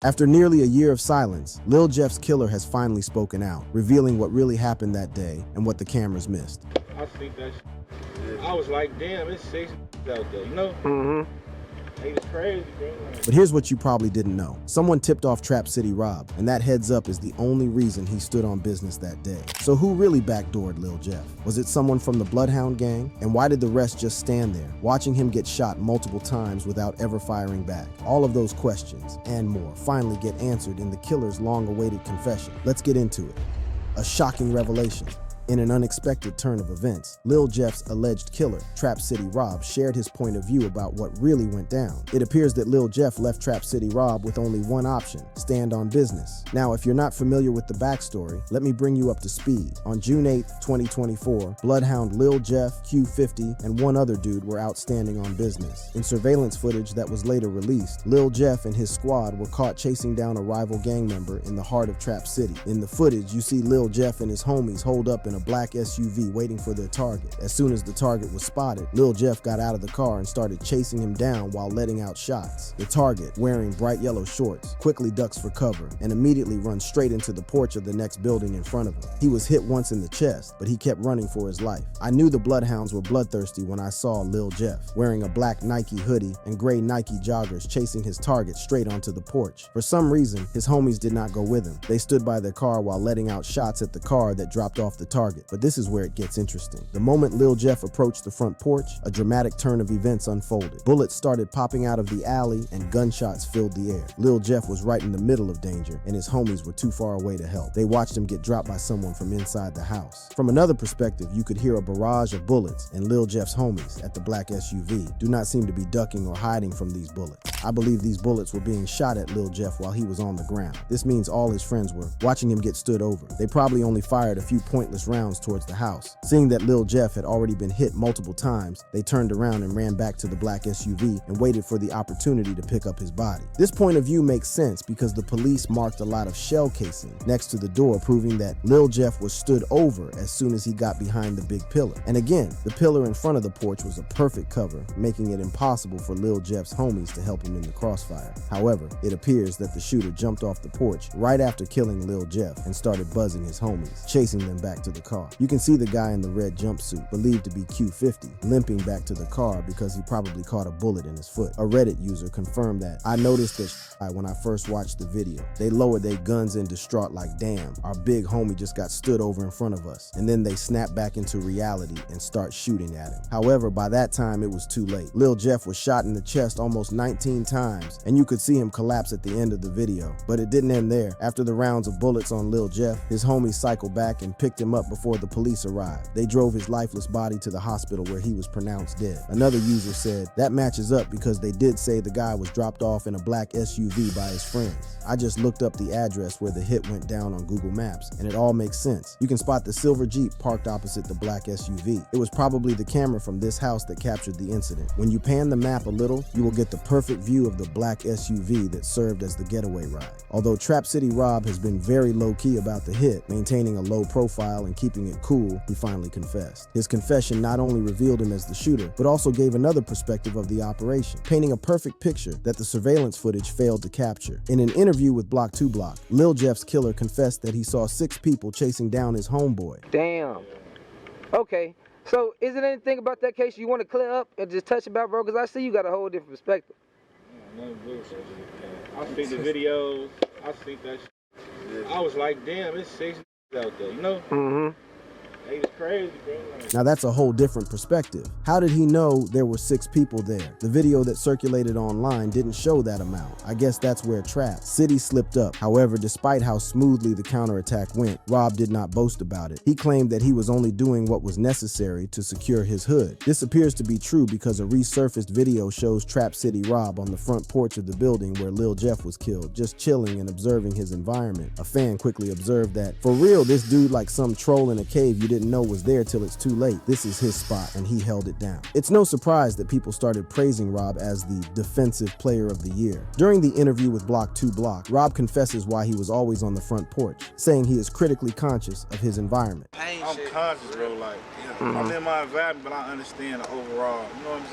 After nearly a year of silence, Lil Jeff's killer has finally spoken out, revealing what really happened that day and what the cameras missed. I think that I was like, damn, it's 6 out there, you know? Mm-hmm. He was crazy, bro. But here's what you probably didn't know. Someone tipped off Trap City Rob, and that heads up is the only reason he stood on business that day. So who really backdoored Lil Jeff? Was it someone from the Bloodhound Gang? And why did the rest just stand there, watching him get shot multiple times without ever firing back? All of those questions, and more, finally get answered in the killer's long-awaited confession. Let's get into it. A shocking revelation. In an unexpected turn of events, Lil Jeff's alleged killer, Trap City Rob, shared his point of view about what really went down. It appears that Lil Jeff left Trap City Rob with only one option: stand on business. Now, if you're not familiar with the backstory, let me bring you up to speed. On June 8, 2024, Bloodhound Lil Jeff, Q50, and one other dude were out standing on business. In surveillance footage that was later released, Lil Jeff and his squad were caught chasing down a rival gang member in the heart of Trap City. In the footage, you see Lil Jeff and his homies holed up in a black SUV waiting for their target. As soon as the target was spotted, Lil Jeff got out of the car and started chasing him down while letting out shots. The target, wearing bright yellow shorts, quickly ducks for cover and immediately runs straight into the porch of the next building in front of him. He was hit once in the chest, but he kept running for his life. I knew the Bloodhounds were bloodthirsty when I saw Lil Jeff, wearing a black Nike hoodie and gray Nike joggers, chasing his target straight onto the porch. For some reason, his homies did not go with him. They stood by their car while letting out shots at the car that dropped off the target. But this is where it gets interesting. The moment Lil Jeff approached the front porch, a dramatic turn of events unfolded. Bullets started popping out of the alley and gunshots filled the air. Lil Jeff was right in the middle of danger, and his homies were too far away to help. They watched him get dropped by someone from inside the house. From another perspective, you could hear a barrage of bullets, and Lil Jeff's homies at the black SUV do not seem to be ducking or hiding from these bullets. I believe these bullets were being shot at Lil Jeff while he was on the ground. This means all his friends were watching him get stood over. They probably only fired a few pointless rounds towards the house. Seeing that Lil Jeff had already been hit multiple times, they turned around and ran back to the black SUV and waited for the opportunity to pick up his body. This point of view makes sense because the police marked a lot of shell casing next to the door, proving that Lil Jeff was stood over as soon as he got behind the big pillar. And again, the pillar in front of the porch was a perfect cover, making it impossible for Lil Jeff's homies to help him in the crossfire. However, it appears that the shooter jumped off the porch right after killing Lil Jeff and started buzzing his homies, chasing them back to the car. You can see the guy in the red jumpsuit, believed to be Q50, limping back to the car because he probably caught a bullet in his foot. A Reddit user confirmed that, "I noticed that when I first watched the video. They lowered their guns in distraught like, damn, our big homie just got stood over in front of us. And then they snap back into reality and start shooting at him." However, by that time it was too late. Lil Jeff was shot in the chest almost 19 times, and you could see him collapse at the end of the video. But it didn't end there. After the rounds of bullets on Lil Jeff, his homies cycled back and picked him up before the police arrived. They drove his lifeless body to the hospital where he was pronounced dead. Another user said, "That matches up because they did say the guy was dropped off in a black SUV by his friends. I just looked up the address where the hit went down on Google Maps, and it all makes sense. You can spot the silver Jeep parked opposite the black SUV. It was probably the camera from this house that captured the incident. When you pan the map a little, you will get the perfect view of the black SUV that served as the getaway ride." Although Trap City Rob has been very low-key about the hit, maintaining a low profile and keeping it cool, he finally confessed. His confession not only revealed him as the shooter, but also gave another perspective of the operation, painting a perfect picture that the surveillance footage failed to capture. In an interview with Block 2 Block, Lil Jeff's killer confessed that he saw 6 people chasing down his homeboy. Damn. Okay. So, is there anything about that case you want to clear up and just touch about, bro? Because I see you got a whole different perspective. Nothing bullshit. I see the videos. I see that shit. I was like, damn, it's 6 out there, you know? Mm-hmm. He was crazy, bro. Now that's a whole different perspective. How did he know there were 6 people there? The video that circulated online didn't show that amount. I guess that's where Trap City slipped up. However, despite how smoothly the counterattack went, Rob did not boast about it. He claimed that he was only doing what was necessary to secure his hood. This appears to be true because a resurfaced video shows Trap City Rob on the front porch of the building where Lil Jeff was killed, just chilling and observing his environment. A fan quickly observed that, "For real, this dude like some troll in a cave you didn't didn't know was there till it's too late. This is his spot, and he held it down. It's no surprise that people started praising Rob as the defensive player of the year. During the interview with Block 2 Block, Rob confesses why he was always on the front porch, saying he is critically conscious of his environment. I'm conscious, bro. Like, I'm in my environment, but I understand the overall. You know what I'm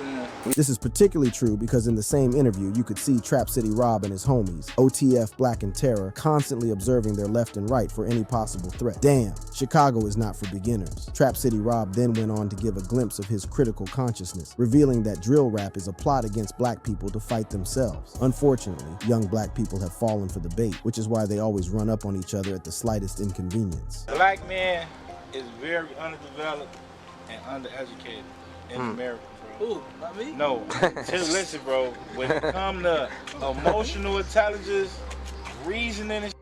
saying? This is particularly true because in the same interview, you could see Trap City Rob and his homies, OTF, Black, and Terror, constantly observing their left and right for any possible threat. Damn, Chicago is not for beginners. Trap City Rob then went on to give a glimpse of his critical consciousness, revealing that drill rap is a plot against black people to fight themselves. Unfortunately, young black people have fallen for the bait, which is why they always run up on each other at the slightest inconvenience. Black man is very underdeveloped and undereducated in America, bro. Ooh, not me? No, just listen, bro. When it comes to emotional intelligence, reasoning and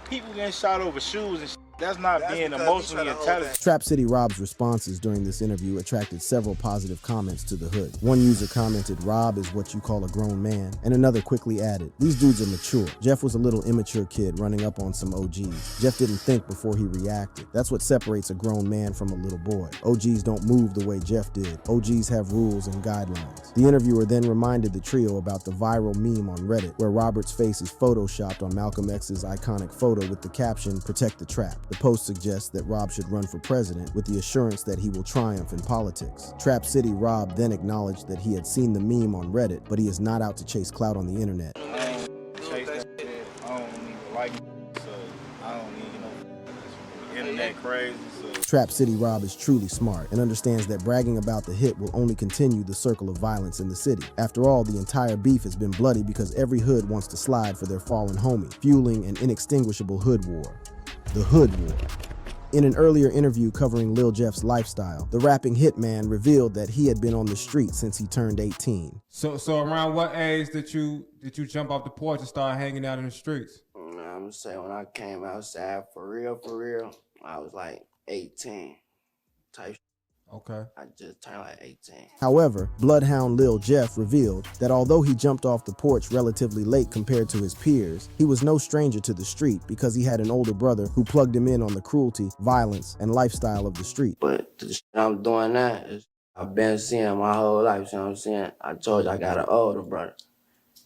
people getting shot over shoes and that's not being emotionally intelligent. Trap City Rob's responses during this interview attracted several positive comments to the hood. One user commented, "Rob is what you call a grown man," and another quickly added, "These dudes are mature. Jeff was a little immature kid running up on some OGs. Jeff didn't think before he reacted. That's what separates a grown man from a little boy. OGs don't move the way Jeff did. OGs have rules and guidelines." The interviewer then reminded the trio about the viral meme on Reddit where Robert's face is photoshopped on Malcolm X's iconic photo with the caption, "Protect the Trap." The post suggests that Rob should run for president with the assurance that he will triumph in politics. Trap City Rob then acknowledged that he had seen the meme on Reddit, but he is not out to chase clout on the internet. I don't chase that shit. I don't even like it, so I don't need, internet crazy, so. Trap City Rob is truly smart and understands that bragging about the hit will only continue the circle of violence in the city. After all, the entire beef has been bloody because every hood wants to slide for their fallen homie, fueling an inextinguishable hood war. The Hood War. In an earlier interview covering Lil Jeff's lifestyle, the rapping hitman revealed that he had been on the street since he turned 18. So around what age did you jump off the porch and start hanging out in the streets? I'm gonna say when I came outside for real, I was like 18 type. Okay. I just turned like 18. However, Bloodhound Lil Jeff revealed that although he jumped off the porch relatively late compared to his peers, he was no stranger to the street because he had an older brother who plugged him in on the cruelty, violence, and lifestyle of the street. But the shit I'm doing now is I've been seeing my whole life, you know what I'm saying? I told you I got an older brother.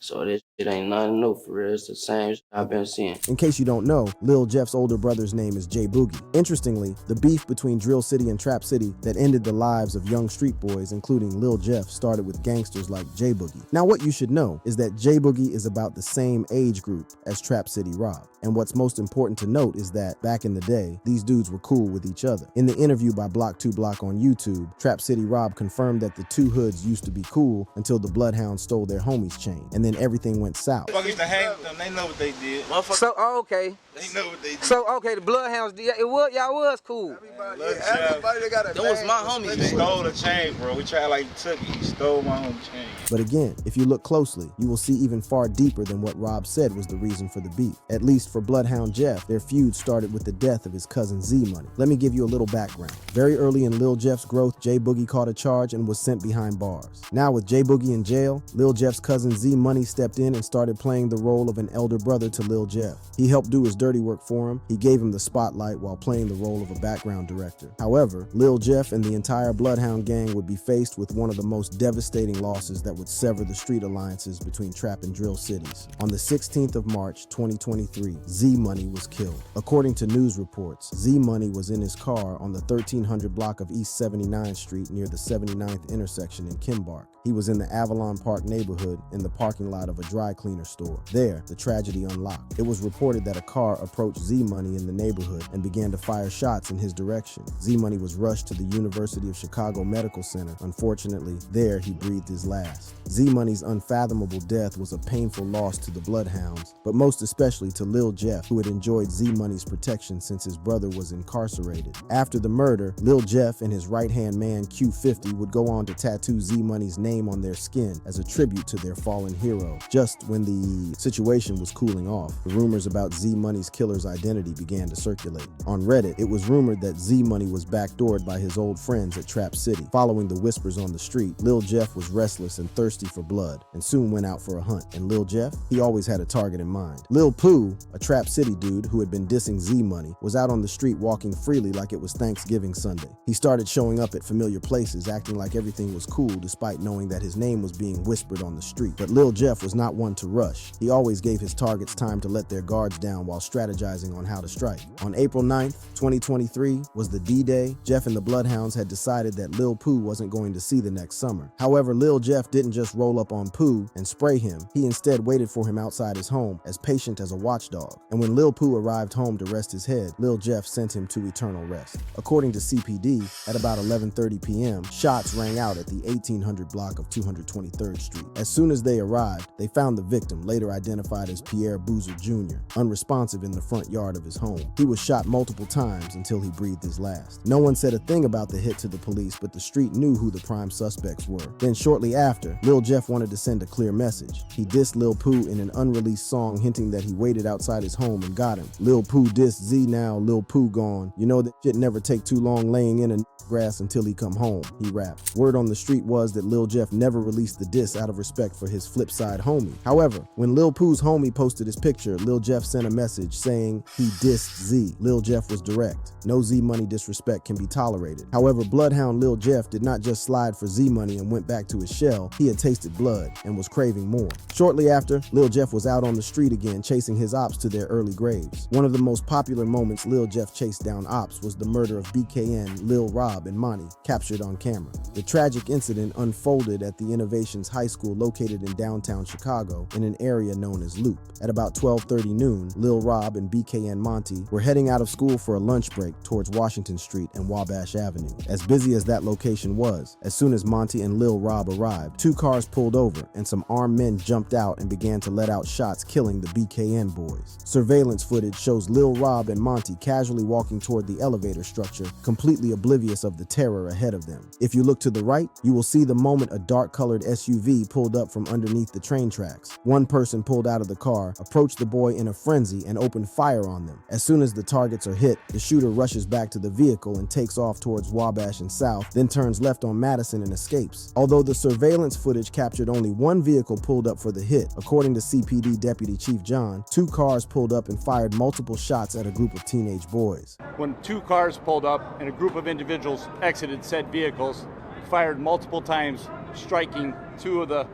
So this shit ain't nothing new for real. It's the same shit I've been seeing. In case you don't know, Lil Jeff's older brother's name is J Boogie. Interestingly, the beef between Drill City and Trap City that ended the lives of young street boys, including Lil Jeff, started with gangsters like J Boogie. Now what you should know is that J Boogie is about the same age group as Trap City Rob. And what's most important to note is that, back in the day, these dudes were cool with each other. In the interview by Block 2 Block on YouTube, Trap City Rob confirmed that the two hoods used to be cool until the Bloodhounds stole their homie's chain, and then everything went south. Fuckers to hang with them, they know what they did. So, okay. They know what they did. So, okay, the Bloodhounds, y'all was cool. Everybody that got a that was my homie. He stole the chain, bro. We tried like he took it. He stole my own chain. But again, if you look closely, you will see even far deeper than what Rob said was the reason for the beef. At least for Bloodhound Jeff, their feud started with the death of his cousin Z Money. Let me give you a little background. Very early in Lil Jeff's growth, J Boogie caught a charge and was sent behind bars. Now with J Boogie in jail, Lil Jeff's cousin Z Money stepped in and started playing the role of an elder brother to Lil Jeff. He helped do his dirty work for him. He gave him the spotlight while playing the role of a background director. However, Lil Jeff and the entire Bloodhound gang would be faced with one of the most devastating losses that would sever the street alliances between Trap and Drill cities. On the 16th of March, 2023, Z Money was killed. According to news reports, Z Money was in his car on the 1300 block of East 79th Street near the 79th intersection in Kimbark. He was in the Avalon Park neighborhood in the parking lot of a dry cleaner store. There, the tragedy unlocked. It was reported that a car approached Z Money in the neighborhood and began to fire shots in his direction. Z Money was rushed to the University of Chicago Medical Center. Unfortunately, there he breathed his last. Z Money's unfathomable death was a painful loss to the Bloodhounds, but most especially to Lil Jeff, who had enjoyed Z Money's protection since his brother was incarcerated. After the murder, Lil Jeff and his right-hand man Q50 would go on to tattoo Z Money's name on their skin as a tribute to their fallen hero, just just when the situation was cooling off, the rumors about Z Money's killer's identity began to circulate. On Reddit, it was rumored that Z Money was backdoored by his old friends at Trap City. Following the whispers on the street, Lil Jeff was restless and thirsty for blood, and soon went out for a hunt. And Lil Jeff, he always had a target in mind. Lil Pooh, a Trap City dude who had been dissing Z Money, was out on the street walking freely like it was Thanksgiving Sunday. He started showing up at familiar places, acting like everything was cool despite knowing that his name was being whispered on the street. But Lil Jeff was not one to rush. He always gave his targets time to let their guards down while strategizing on how to strike. On April 9th, 2023 was the D-Day. Jeff and the Bloodhounds had decided that Lil Pooh wasn't going to see the next summer. However, Lil Jeff didn't just roll up on Pooh and spray him. He instead waited for him outside his home, as patient as a watchdog. And when Lil Pooh arrived home to rest his head, Lil Jeff sent him to eternal rest. According to CPD, at about 11:30 p.m., shots rang out at the 1800 block of 223rd Street. As soon as they arrived, they found the victim, later identified as Pierre Boozer Jr., unresponsive in the front yard of his home. He was shot multiple times until he breathed his last. No one said a thing about the hit to the police, but the street knew who the prime suspects were. Then shortly after, Lil Jeff wanted to send a clear message. He dissed Lil Pooh in an unreleased song hinting that he waited outside his home and got him. Lil Pooh dissed Z now, Lil Pooh gone. You know that shit never take too long laying in a grass until he come home, he rapped. Word on the street was that Lil Jeff never released the diss out of respect for his Flipside homie. However, when Lil Pooh's homie posted his picture, Lil Jeff sent a message saying he dissed Z. Lil Jeff was direct. No Z Money disrespect can be tolerated. However, Bloodhound Lil Jeff did not just slide for Z Money and went back to his shell. He had tasted blood and was craving more. Shortly after, Lil Jeff was out on the street again chasing his ops to their early graves. One of the most popular moments Lil Jeff chased down ops was the murder of BKN, Lil Rob, and Monty, captured on camera. The tragic incident unfolded at the Innovations High School located in downtown Chicago in an area known as Loop. At about 12:30 noon, Lil Rob and BKN Monty were heading out of school for a lunch break towards Washington Street and Wabash Avenue. As busy as that location was, as soon as Monty and Lil Rob arrived, two cars pulled over and some armed men jumped out and began to let out shots, killing the BKN boys. Surveillance footage shows Lil Rob and Monty casually walking toward the elevator structure, completely oblivious of the terror ahead of them. If you look to the right, you will see the moment a dark-colored SUV pulled up from underneath the train tracks. One person pulled out of the car, approached the boy in a frenzy, and opened fire on them. As soon as the targets are hit, the shooter rushes back to the vehicle and takes off towards Wabash and South, then turns left on Madison and escapes. Although the surveillance footage captured only one vehicle pulled up for the hit, according to CPD Deputy Chief John, two cars pulled up and fired multiple shots at a group of teenage boys. When two cars pulled up and a group of individuals exited said vehicles, fired multiple times, striking two of the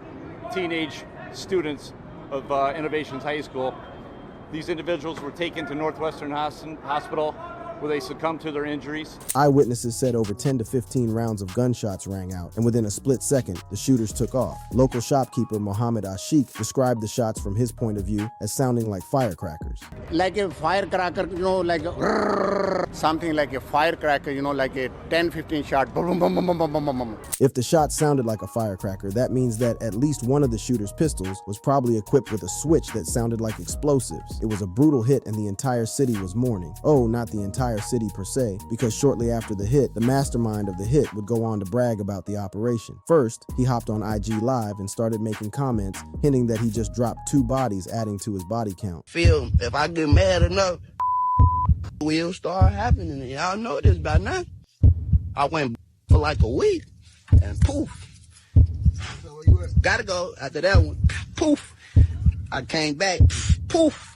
teenage students of Innovations High School. These individuals were taken to Northwestern Hospital where they succumbed to their injuries. Eyewitnesses said over 10 to 15 rounds of gunshots rang out, and within a split second, the shooters took off. Local shopkeeper Mohammed Ashik described the shots from his point of view as sounding like firecrackers. Like a firecracker, like something like a firecracker, like a 10-15 shot. Boom, boom, boom, boom, boom, boom, boom. If the shot sounded like a firecracker, that means that at least one of the shooter's pistols was probably equipped with a switch that sounded like explosives. It was a brutal hit and the entire city was mourning. Oh, not the entire city per se, because shortly after the hit, the mastermind of the hit would go on to brag about the operation. First, he hopped on IG Live and started making comments hinting that he just dropped 2 bodies, adding to his body count. Feel if I get mad enough, will start happening. Y'all know this by now. I went for like a week and poof. Gotta go after that one. Poof. I came back. Poof.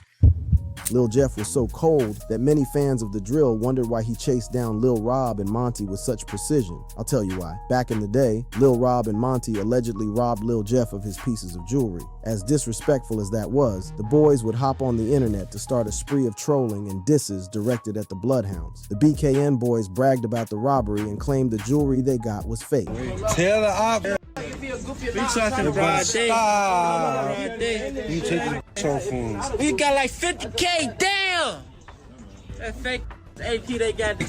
Lil Jeff was so cold that many fans of the drill wondered why he chased down Lil Rob and Monty with such precision. I'll tell you why. Back in the day, Lil Rob and Monty allegedly robbed Lil Jeff of his pieces of jewelry. As disrespectful as that was, the boys would hop on the internet to start a spree of trolling and disses directed at the Bloodhounds. The BKN boys bragged about the robbery and claimed the jewelry they got was fake. Tell the op. You take the phones. We got like 50K down. That fake AP they got.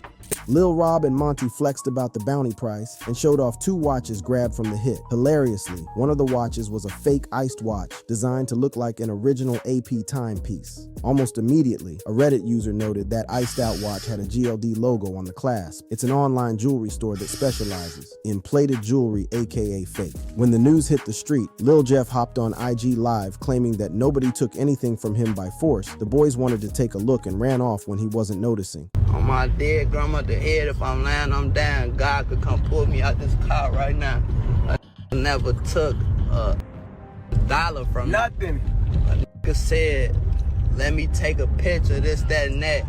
Lil Rob and Monty flexed about the bounty price and showed off 2 watches grabbed from the hit. Hilariously, one of the watches was a fake iced watch designed to look like an original AP timepiece. Almost immediately, a Reddit user noted that iced out watch had a GLD logo on the clasp. It's an online jewelry store that specializes in plated jewelry, aka fake. When the news hit the street, Lil Jeff hopped on IG Live claiming that nobody took anything from him by force. The boys wanted to take a look and ran off when he wasn't noticing. On my dead grandmother's head, if I'm lying, I'm down. God could come pull me out this car right now. I never took a dollar from nothing. A nigga said, let me take a picture, this, that, and that.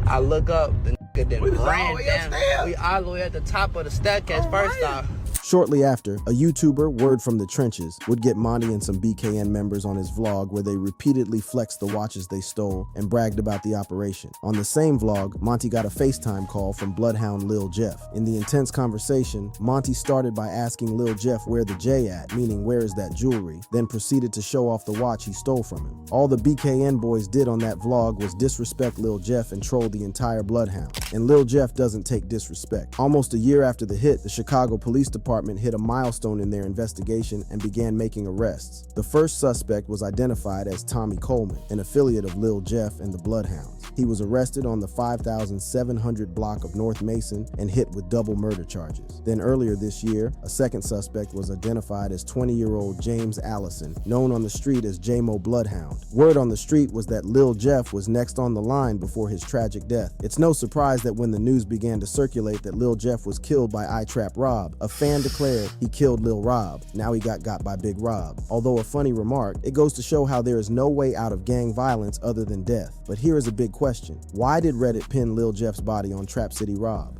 I look up, the nigga then ran down. We all the way at the top of the staircase first off. Shortly after, a YouTuber, Word from the Trenches, would get Monty and some BKN members on his vlog where they repeatedly flexed the watches they stole and bragged about the operation. On the same vlog, Monty got a FaceTime call from Bloodhound Lil Jeff. In the intense conversation, Monty started by asking Lil Jeff where the J at, meaning where is that jewelry, then proceeded to show off the watch he stole from him. All the BKN boys did on that vlog was disrespect Lil Jeff and troll the entire Bloodhound. And Lil Jeff doesn't take disrespect. Almost a year after the hit, the Chicago Police Department hit a milestone in their investigation and began making arrests. The first suspect was identified as Tommy Coleman, an affiliate of Lil Jeff and the Bloodhounds. He was arrested on the 5700 block of North Mason and hit with double murder charges. Then earlier this year, a second suspect was identified as 20-year-old James Allison, known on the street as J-Mo Bloodhound. Word on the street was that Lil Jeff was next on the line before his tragic death. It's no surprise that when the news began to circulate that Lil Jeff was killed by iTrap Rob, a fan declared he killed Lil Rob. Now he got by Big Rob. Although a funny remark, it goes to show how there is no way out of gang violence other than death. But here is a big question. Why did Reddit pin Lil Jeff's body on Trap City Rob?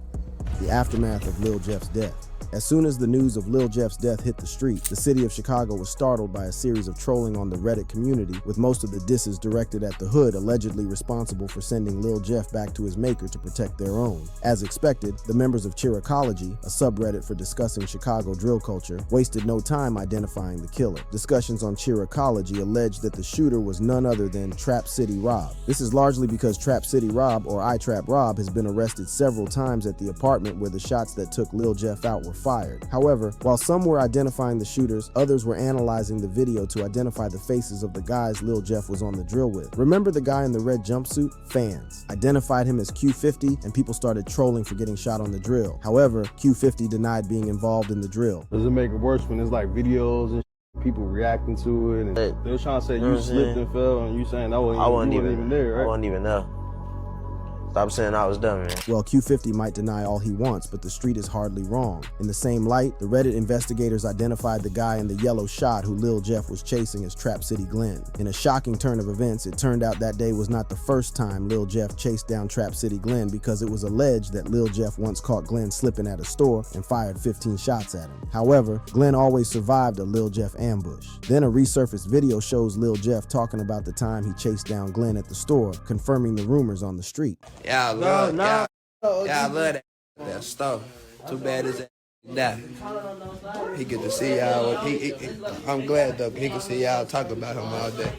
The aftermath of Lil Jeff's death. As soon as the news of Lil Jeff's death hit the street, the city of Chicago was startled by a series of trolling on the Reddit community, with most of the disses directed at the Hood, allegedly responsible for sending Lil Jeff back to his maker to protect their own. As expected, the members of Cheericology, a subreddit for discussing Chicago drill culture, wasted no time identifying the killer. Discussions on Cheericology alleged that the shooter was none other than Trap City Rob. This is largely because Trap City Rob, or iTrap Rob, has been arrested several times at the apartment where the shots that took Lil Jeff out were fired. However, while some were identifying the shooters, others were analyzing the video to identify the faces of the guys Lil Jeff was on the drill with. Remember the guy in the red jumpsuit? Fans identified him as Q50, and people started trolling for getting shot on the drill. However, Q50 denied being involved in the drill. Does it make it worse when there's like videos and people reacting to it? And they're trying to say you slipped and fell, and you saying I wasn't even there, right? I wasn't even there. Stop saying I was dumb, man. Well, Q50 might deny all he wants, but the street is hardly wrong. In the same light, the Reddit investigators identified the guy in the yellow shot who Lil Jeff was chasing as Trap City Glenn. In a shocking turn of events, it turned out that day was not the first time Lil Jeff chased down Trap City Glenn, because it was alleged that Lil Jeff once caught Glenn slipping at a store and fired 15 shots at him. However, Glenn always survived a Lil Jeff ambush. Then a resurfaced video shows Lil Jeff talking about the time he chased down Glenn at the store, confirming the rumors on the street. Yeah, I love that stuff. Too bad it's that. He get to see y'all. I'm glad though, he can see y'all talk about him all day.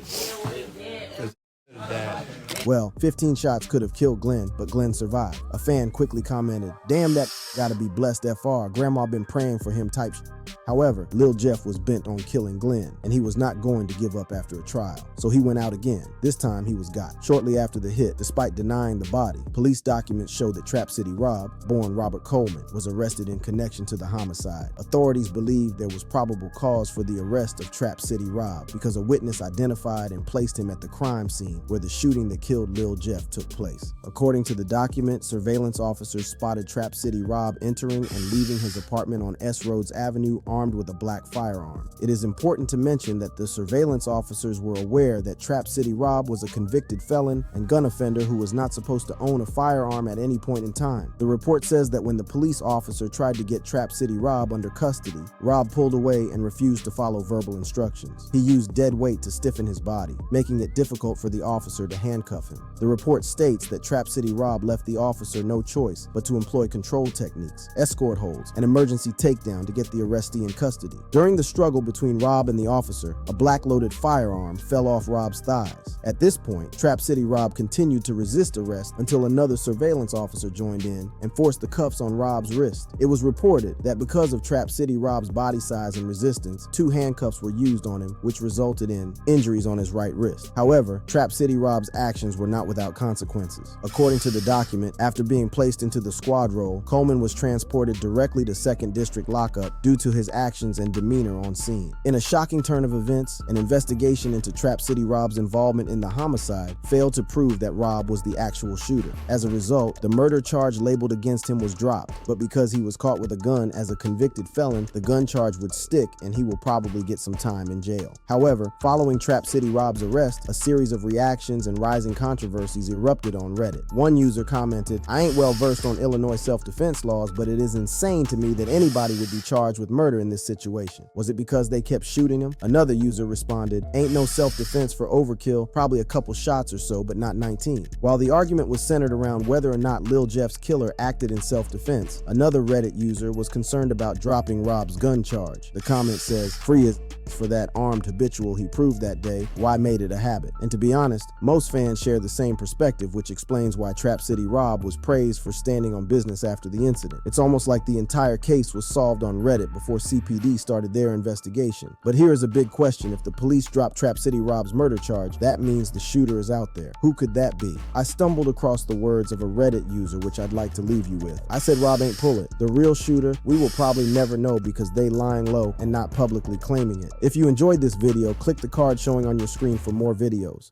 Well, 15 shots could have killed Glenn, but Glenn survived. A fan quickly commented, "Damn, that gotta be blessed FR. Grandma been praying for him" type shit. However, Lil Jeff was bent on killing Glenn, and he was not going to give up after a trial. So he went out again. This time he was got. Shortly after the hit, despite denying the body, police documents show that Trap City Rob, born Robert Coleman, was arrested in connection to the homicide. Authorities believe there was probable cause for the arrest of Trap City Rob because a witness identified and placed him at the crime scene where the shooting that killed Lil Jeff took place. According to the document, surveillance officers spotted Trap City Rob entering and leaving his apartment on S. Rhodes Avenue armed with a black firearm. It is important to mention that the surveillance officers were aware that Trap City Rob was a convicted felon and gun offender who was not supposed to own a firearm at any point in time. The report says that when the police officer tried to get Trap City Rob under custody, Rob pulled away and refused to follow verbal instructions. He used dead weight to stiffen his body, making it difficult for the officer to handcuff off him. The report states that Trap City Rob left the officer no choice but to employ control techniques, escort holds, and emergency takedown to get the arrestee in custody. During the struggle between Rob and the officer, a black-loaded firearm fell off Rob's thighs. At this point, Trap City Rob continued to resist arrest until another surveillance officer joined in and forced the cuffs on Rob's wrist. It was reported that because of Trap City Rob's body size and resistance, 2 handcuffs were used on him, which resulted in injuries on his right wrist. However, Trap City Rob's actions were not without consequences. According to the document, after being placed into the squad role, Coleman was transported directly to 2nd District lockup due to his actions and demeanor on scene. In a shocking turn of events, an investigation into Trap City Rob's involvement in the homicide failed to prove that Rob was the actual shooter. As a result, the murder charge labeled against him was dropped, but because he was caught with a gun as a convicted felon, the gun charge would stick and he will probably get some time in jail. However, following Trap City Rob's arrest, a series of reactions and rising controversies erupted on Reddit. One user commented, "I ain't well versed on Illinois self-defense laws, but it is insane to me that anybody would be charged with murder in this situation. Was it because they kept shooting him?" Another user responded, "Ain't no self-defense for overkill, probably a couple shots or so, but not 19. While the argument was centered around whether or not Lil Jeff's killer acted in self-defense, another Reddit user was concerned about dropping Rob's gun charge. The comment says, "Free as for that armed habitual he proved that day, why made it a habit?" And to be honest, most fans share the same perspective, which explains why Trap City Rob was praised for standing on business after the incident. It's almost like the entire case was solved on Reddit before CPD started their investigation. But here is a big question: if the police dropped Trap City Rob's murder charge, that means the shooter is out there. Who could that be? I stumbled across the words of a Reddit user, which I'd like to leave you with. I said Rob ain't pull it. The real shooter, we will probably never know because they lying low and not publicly claiming it. If you enjoyed this video, click the card showing on your screen for more videos.